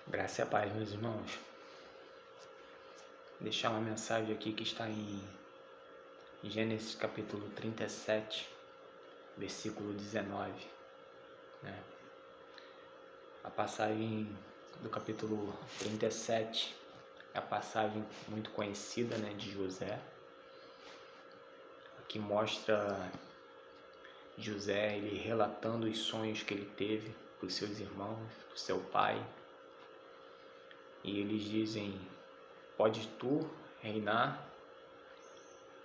Graça e a paz, meus irmãos. Deixar uma mensagem aqui que está em Gênesis capítulo 37, versículo 19. A passagem do capítulo 37 é a passagem muito conhecida, de José, que mostra José ele relatando os sonhos que ele teve para os seus irmãos, para o seu pai. E eles dizem: pode tu reinar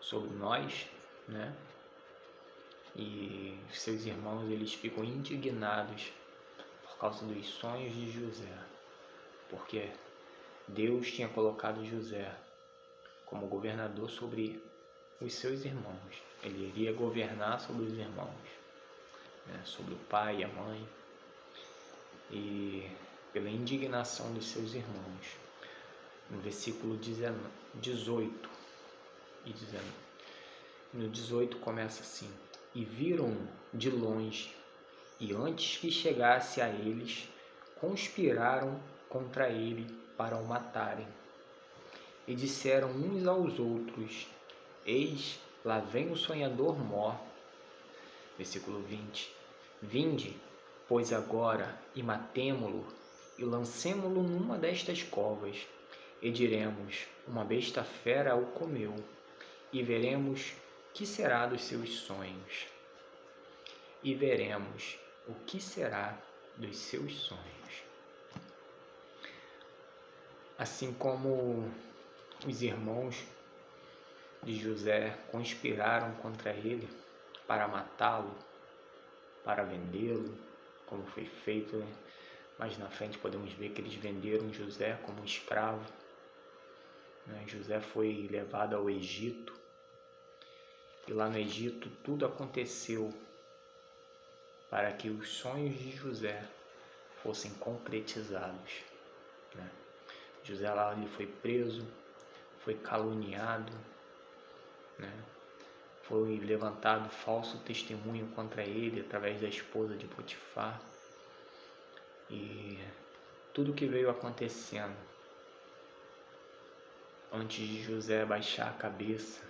sobre nós, E seus irmãos eles ficam indignados por causa dos sonhos de José, porque Deus tinha colocado José como governador sobre os seus irmãos. Ele iria governar sobre os irmãos, sobre o pai e a mãe. E pela indignação dos seus irmãos, no versículo 18 e 19. No 18 começa assim: e viram-no de longe, e antes que chegasse a eles, conspiraram contra ele para o matarem. E disseram uns aos outros: eis, lá vem o sonhador mor. Versículo 20: vinde, pois agora, e matemo-lo, e lancemo-lo numa destas covas, e diremos: uma besta fera o comeu, e veremos que será dos seus sonhos. E veremos o que será dos seus sonhos. Assim como os irmãos de José conspiraram contra ele para matá-lo, para vendê-lo, como foi feito, Mas na frente podemos ver que eles venderam José como escravo. José foi levado ao Egito, e lá no Egito tudo aconteceu para que os sonhos de José fossem concretizados. José lá ele foi preso, foi caluniado, foi levantado falso testemunho contra ele através da esposa de Potifar. E tudo que veio acontecendo antes de José baixar a cabeça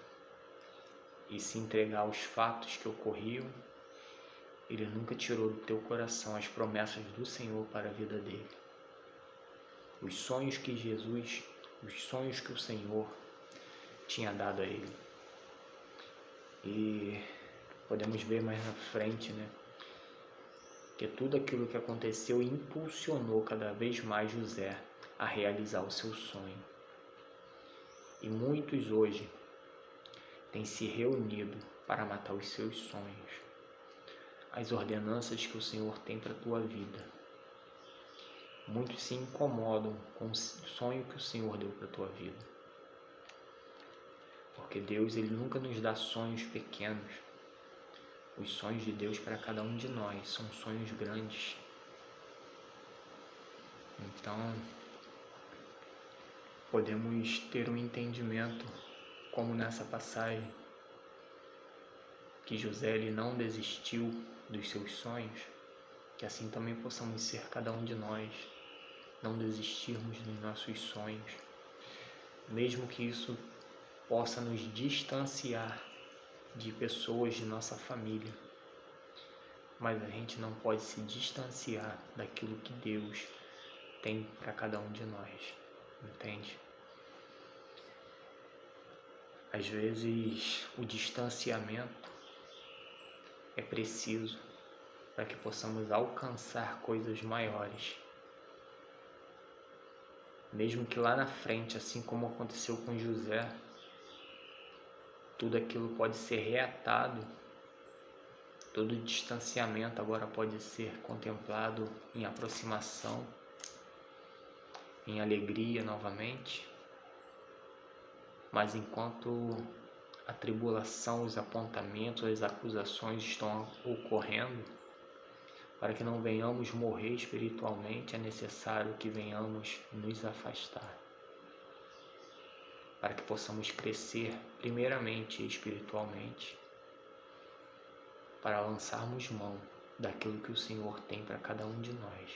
e se entregar aos fatos que ocorriam, ele nunca tirou do teu coração as promessas do Senhor para a vida dele. Os sonhos que o Senhor tinha dado a ele. E podemos ver mais na frente, que tudo aquilo que aconteceu impulsionou cada vez mais José a realizar o seu sonho. E muitos hoje têm se reunido para matar os seus sonhos, as ordenanças que o Senhor tem para a tua vida. Muitos se incomodam com o sonho que o Senhor deu para a tua vida, porque Deus ele nunca nos dá sonhos pequenos. Os sonhos de Deus para cada um de nós são sonhos grandes. Então, podemos ter um entendimento, como nessa passagem, que José ele não desistiu dos seus sonhos, que assim também possamos ser cada um de nós, não desistirmos dos nossos sonhos, mesmo que isso possa nos distanciar de pessoas de nossa família, mas a gente não pode se distanciar daquilo que Deus tem para cada um de nós, entende? Às vezes o distanciamento é preciso para que possamos alcançar coisas maiores, mesmo que lá na frente, assim como aconteceu com José, tudo aquilo pode ser reatado, todo distanciamento agora pode ser contemplado em aproximação, em alegria novamente. Mas enquanto a tribulação, os apontamentos, as acusações estão ocorrendo, para que não venhamos morrer espiritualmente, é necessário que venhamos nos afastar, para que possamos crescer primeiramente espiritualmente, para lançarmos mão daquilo que o Senhor tem para cada um de nós.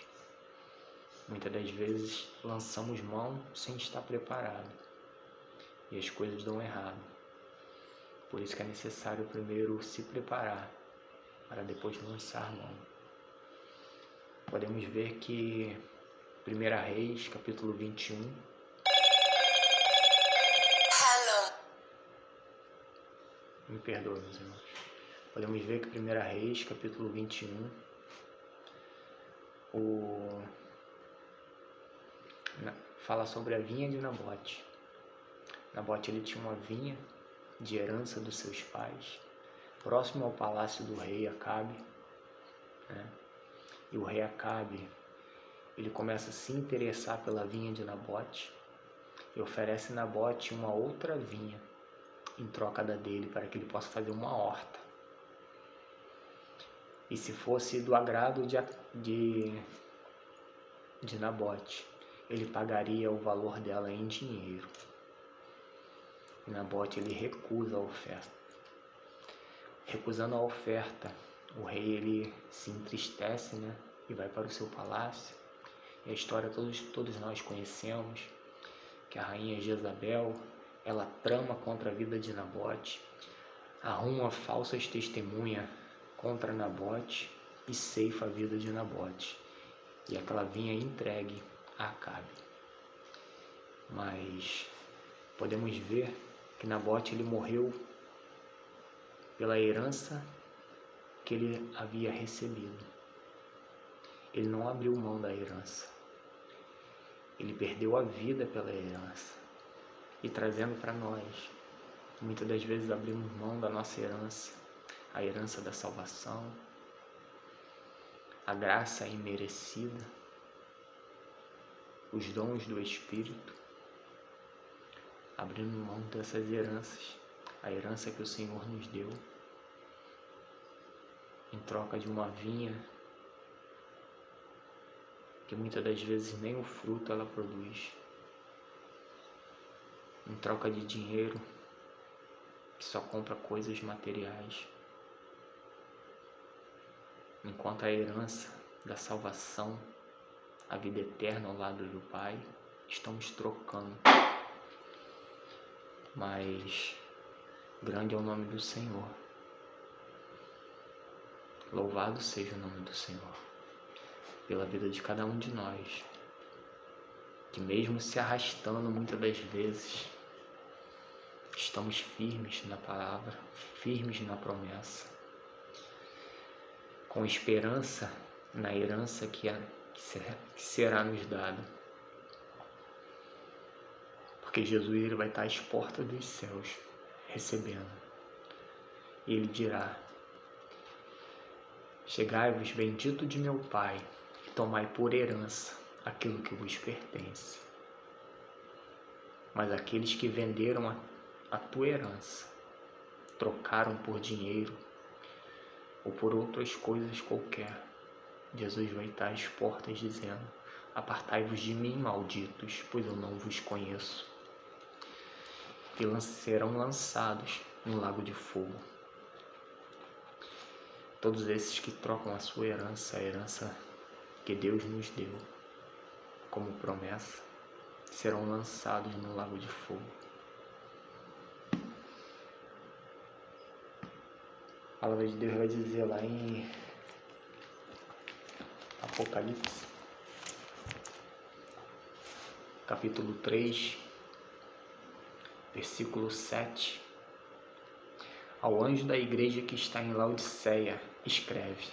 Muitas das vezes lançamos mão sem estar preparado e as coisas dão errado. Por isso que é necessário primeiro se preparar para depois lançar mão. Podemos ver que 1 Reis, capítulo 21, me perdoe, meus irmãos. Podemos ver que 1 Reis, capítulo 21, fala sobre a vinha de Nabote. Nabote ele tinha uma vinha de herança dos seus pais, próximo ao palácio do rei Acabe, né? E o rei Acabe, ele começa a se interessar pela vinha de Nabote e oferece a Nabote uma outra vinha em troca da dele, para que ele possa fazer uma horta. E se fosse do agrado de Nabote, ele pagaria o valor dela em dinheiro. E Nabote ele recusa a oferta. Recusando a oferta, o rei ele se entristece, né? E vai para o seu palácio. E a história todos nós conhecemos, que a rainha Jezabel, ela trama contra a vida de Nabote, arruma falsas testemunhas contra Nabote e ceifa a vida de Nabote. E aquela vinha entregue a Acabe. Mas podemos ver que Nabote ele morreu pela herança que ele havia recebido. Ele não abriu mão da herança. Ele perdeu a vida pela herança. E trazendo para nós, muitas das vezes abrimos mão da nossa herança, a herança da salvação, a graça imerecida, os dons do Espírito, abrindo mão dessas heranças, a herança que o Senhor nos deu, em troca de uma vinha que muitas das vezes nem o fruto ela produz, em troca de dinheiro que só compra coisas materiais, enquanto a herança da salvação, a vida eterna ao lado do Pai, estamos trocando. Mas grande é o nome do Senhor. Louvado seja o nome do Senhor pela vida de cada um de nós, que mesmo se arrastando muitas das vezes, estamos firmes na palavra, firmes na promessa, com esperança na herança que será nos dada. Porque Jesus ele vai estar às portas dos céus, recebendo. E ele dirá: chegai-vos, bendito de meu Pai, e tomai por herança aquilo que vos pertence. Mas aqueles que venderam a tua herança, trocaram por dinheiro ou por outras coisas qualquer, Jesus vai estar às portas dizendo: apartai-vos de mim, malditos, pois eu não vos conheço. E serão lançados no lago de fogo. Todos esses que trocam a sua herança, a herança que Deus nos deu como promessa, serão lançados no lago de fogo. A palavra de Deus vai dizer lá em Apocalipse, capítulo 3, versículo 7. Ao anjo da igreja que está em Laodiceia, escreve: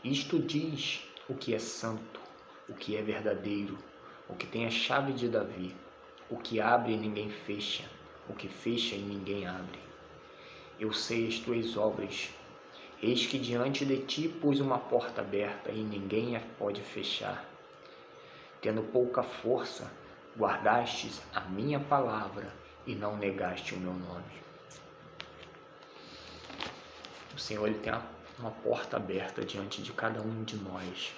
isto diz o que é santo, o que é verdadeiro, o que tem a chave de Davi, o que abre e ninguém fecha, o que fecha e ninguém abre. Eu sei as tuas obras. Eis que diante de ti pus uma porta aberta e ninguém a pode fechar. Tendo pouca força, guardastes a minha palavra e não negaste o meu nome. O Senhor ele tem uma porta aberta diante de cada um de nós,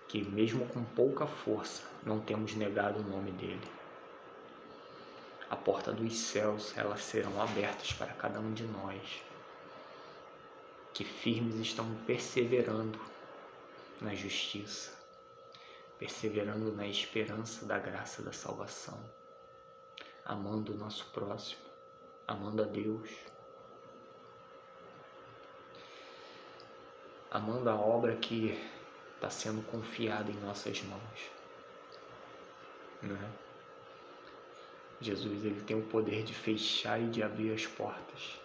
que mesmo com pouca força, não temos negado o nome dele. A porta dos céus, elas serão abertas para cada um de nós, que firmes estão perseverando na justiça, perseverando na esperança da graça da salvação, amando o nosso próximo, amando a Deus, amando a obra que está sendo confiada em nossas mãos, né? Jesus, ele tem o poder de fechar e de abrir as portas.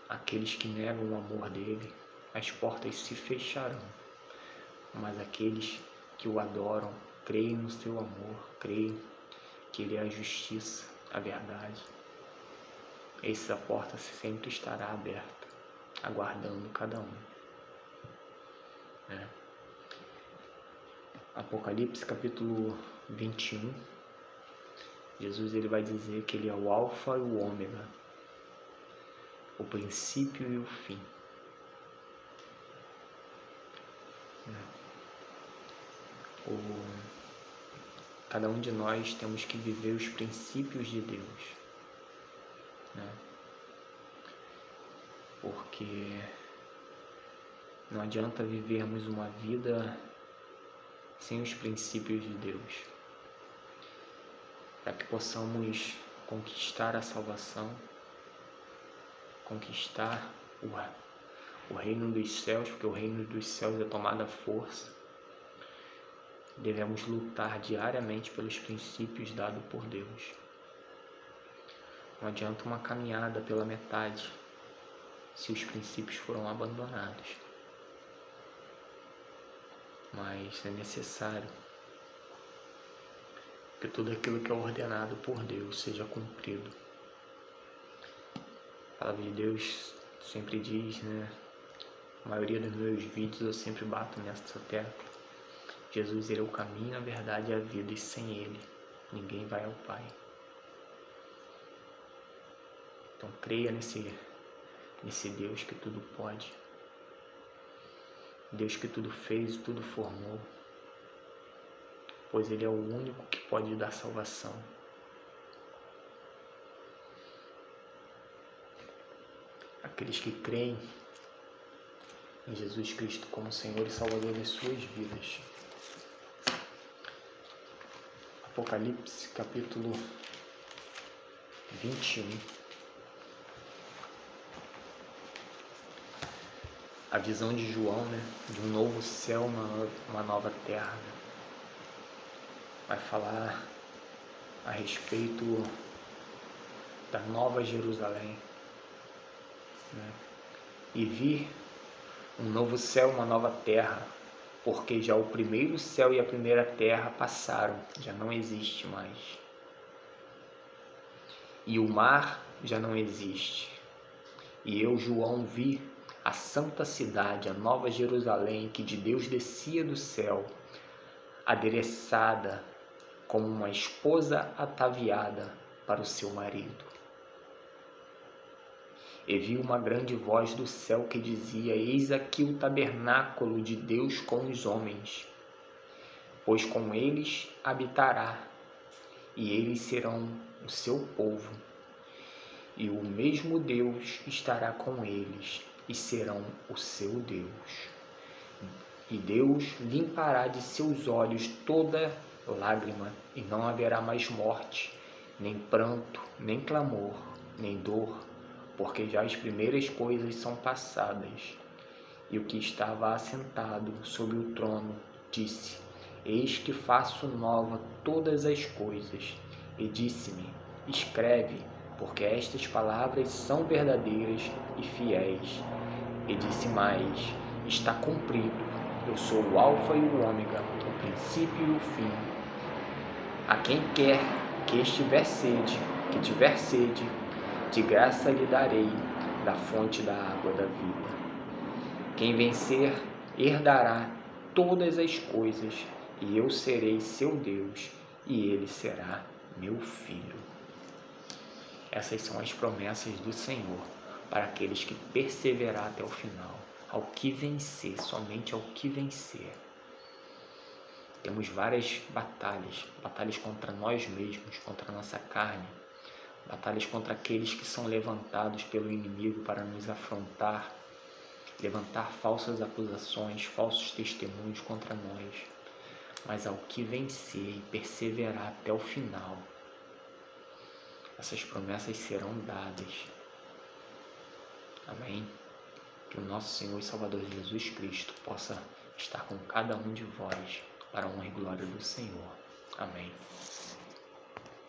Aqueles que negam o amor dele, as portas se fecharão. Mas aqueles que o adoram, creem no seu amor, creem que ele é a justiça, a verdade, essa porta sempre estará aberta, aguardando cada um. Apocalipse capítulo 21, Jesus ele vai dizer que ele é o alfa e o ômega, o princípio e o fim. Cada um de nós temos que viver os princípios de Deus, né? Porque não adianta vivermos uma vida sem os princípios de Deus. Para que possamos conquistar a salvação, conquistar o reino dos céus, porque o reino dos céus é tomado à força, devemos lutar diariamente pelos princípios dados por Deus. Não adianta uma caminhada pela metade se os princípios foram abandonados. Mas é necessário que tudo aquilo que é ordenado por Deus seja cumprido. A palavra de Deus sempre diz, né? A maioria dos meus vídeos eu sempre bato nessa tecla. Jesus, ele é o caminho, a verdade e a vida, e sem ele ninguém vai ao Pai. Então creia nesse Deus que tudo pode, Deus que tudo fez e tudo formou, pois ele é o único que pode dar salvação. Aqueles que creem em Jesus Cristo como Senhor e Salvador das suas vidas. Apocalipse capítulo 21. A visão de João, né, de um novo céu, uma nova terra, né? Vai falar a respeito da nova Jerusalém, né? E vi um novo céu, uma nova terra, porque já o primeiro céu e a primeira terra passaram, já não existe mais. E o mar já não existe. E eu, João, vi a santa cidade, a nova Jerusalém, que de Deus descia do céu, adereçada como uma esposa ataviada para o seu marido. E vi uma grande voz do céu que dizia: Eis aqui o tabernáculo de Deus com os homens, pois com eles habitará, e eles serão o seu povo, e o mesmo Deus estará com eles, e serão o seu Deus. E Deus limpará de seus olhos toda lágrima, e não haverá mais morte, nem pranto, nem clamor, nem dor, porque já as primeiras coisas são passadas. E o que estava assentado sobre o trono disse: Eis que faço nova todas as coisas. E disse-me: Escreve, porque estas palavras são verdadeiras e fiéis. E disse mais: Está cumprido. Eu sou o alfa e o ômega, o princípio e o fim. A quem quer que tiver sede, de graça lhe darei da fonte da água da vida. Quem vencer herdará todas as coisas, e eu serei seu Deus, e ele será meu filho. Essas são as promessas do Senhor para aqueles que perseverar até o final, ao que vencer, somente ao que vencer. Temos várias batalhas contra nós mesmos, contra a nossa carne, batalhas contra aqueles que são levantados pelo inimigo para nos afrontar levantar falsas acusações, falsos testemunhos contra nós, mas ao que vencer e perseverar até o final, essas promessas serão dadas. Amém? Que o nosso Senhor e Salvador Jesus Cristo possa estar com cada um de vós, para a honra e glória do Senhor. Amém.